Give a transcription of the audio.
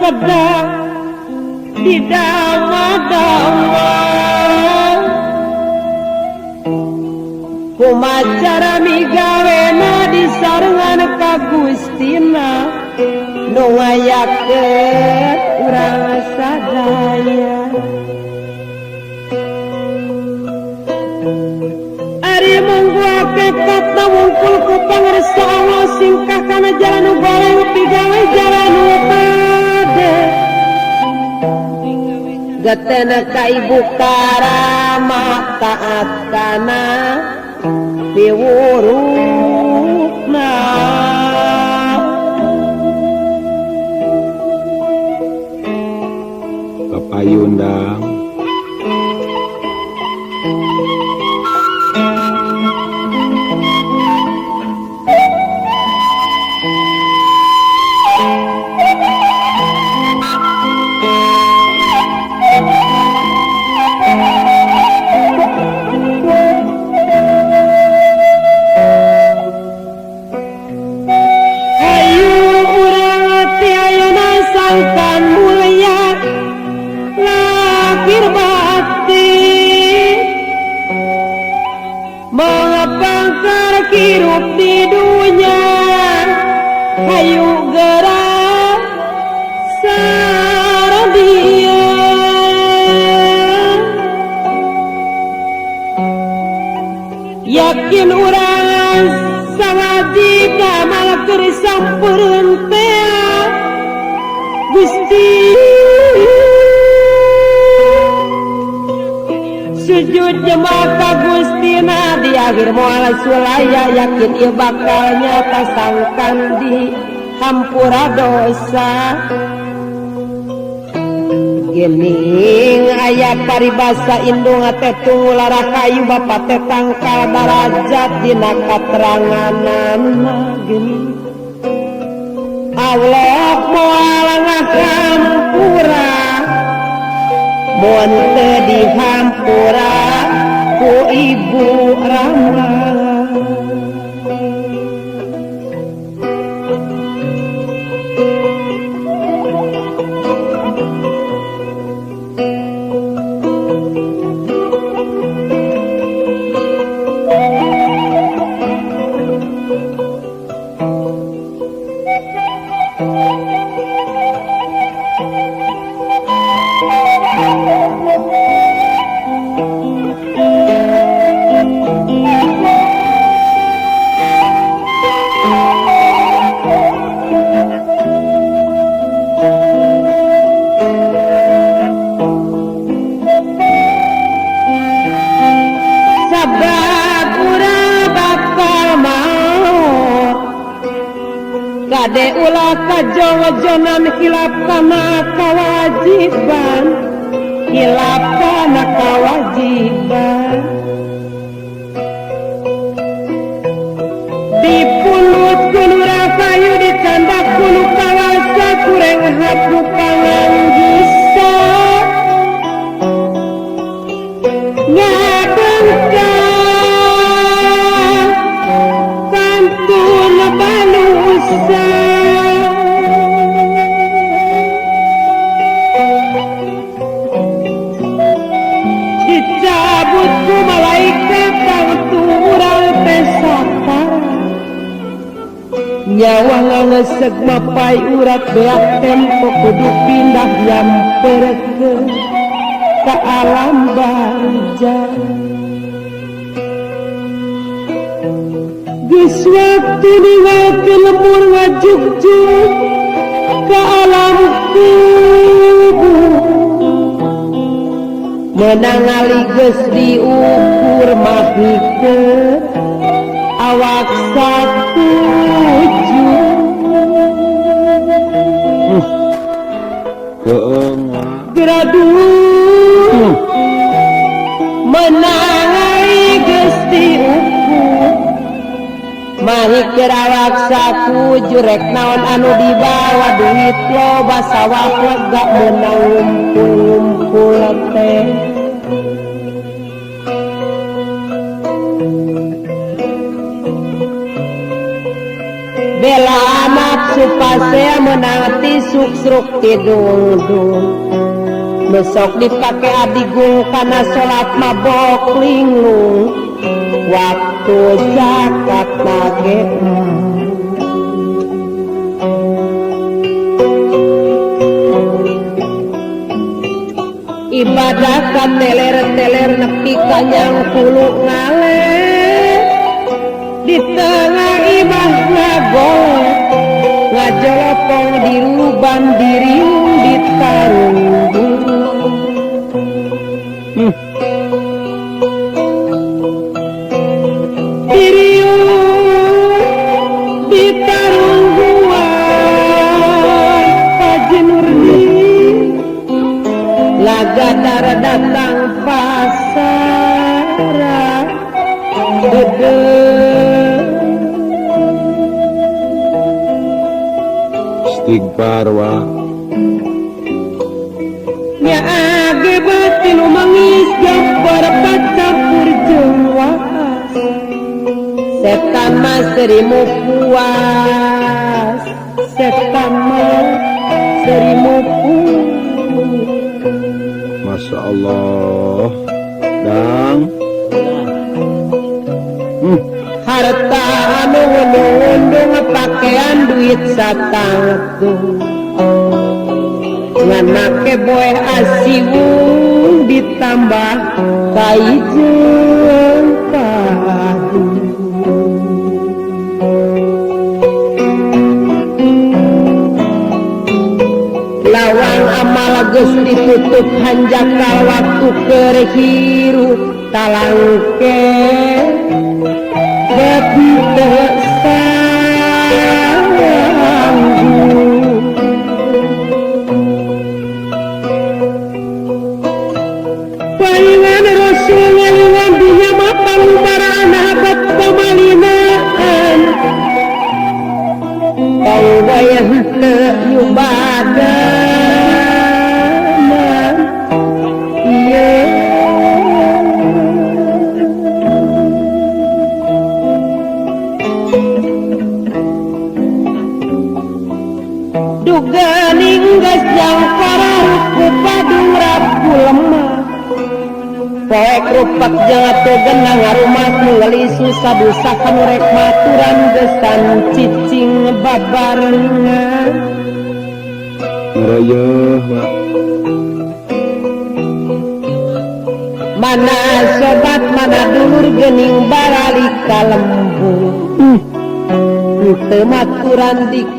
sedang didama-dama kumacara migawena disarengan ka Gustina nu ngayakeun urang sadaya ari mangga kekatna wungkul ku pangarsa Allah singkah kana jalan nu bareng pigawe jalan nu pade gatena ka ibu karama taat kana piwurukna papayundang hirup di dunia hayu gerak saradia yakin urang sawajib amal keur sampeureunt teh Gusti sujud jemaah ka Gustina di akhir moal sulaya yakin ieu bakal nyata sangkan di hampura dosa gening aya paribasa indung teh tunggulara kayu bapa teh tangkal darajat dina kateranganana gening Allah moal ngahampura mun teu dihampura ku Ibu Rama kade ulah kajojonan hilap kana kawajiban hilap kana kawajiban dipulut kunu rasayu dicandak kunu kawasa kureng hapu kangen bisa ngadengka pantun banusa dicabut ku malaikat pangturang pesakara nyawa ngangeseg mapai urat beak tempo kudu pindah nyamperkeun ka alam barzah geus waktu ninggalkeun lembur ngajugjug ka alam kubur menang ali geus diukur mahikeun awak satuju geradu menang ali geus diukur mahikeun awak satuju rek naon anu dibawa duit loba sawah lega menang ngumpul-ngumpul teh bela nafsu supaya menanti suksruk tidung-dung besok dipake adigung karena sholat mabok linglung waktu zakat nage ibadah teler-teler nepi kanyang kulu ngaler di tengah ibadah golek ngajolopong diruban diriung ditarung diriung ditarung guan Haji Nurdin laga dara datang pasar dede istighfar wa nya age batin mangis gambar campur jeung waas setan mah serimu puas setan mah serimu puas Masya Allah dang harta anu undung-undung pakaian duit satangtu ngan make boe asiwung ditambah kaijeung padu lawang amal geus ditutup hanjakal waktu keur hirup talangke beti teu sanggup palingan rasul ngalingan dunya mah palubaraan habat pamalinaan pangwayah teu nyubadana ieu duganing geus jang pararup ku padung rabu lemah poek rupak jeung atuh genang ngarumas ngeuli susah busa kanu rek maturan geusan cicing babarengan ngerayeuh wa mana sobat mana dulur geuning barali ka lembur teu maturan di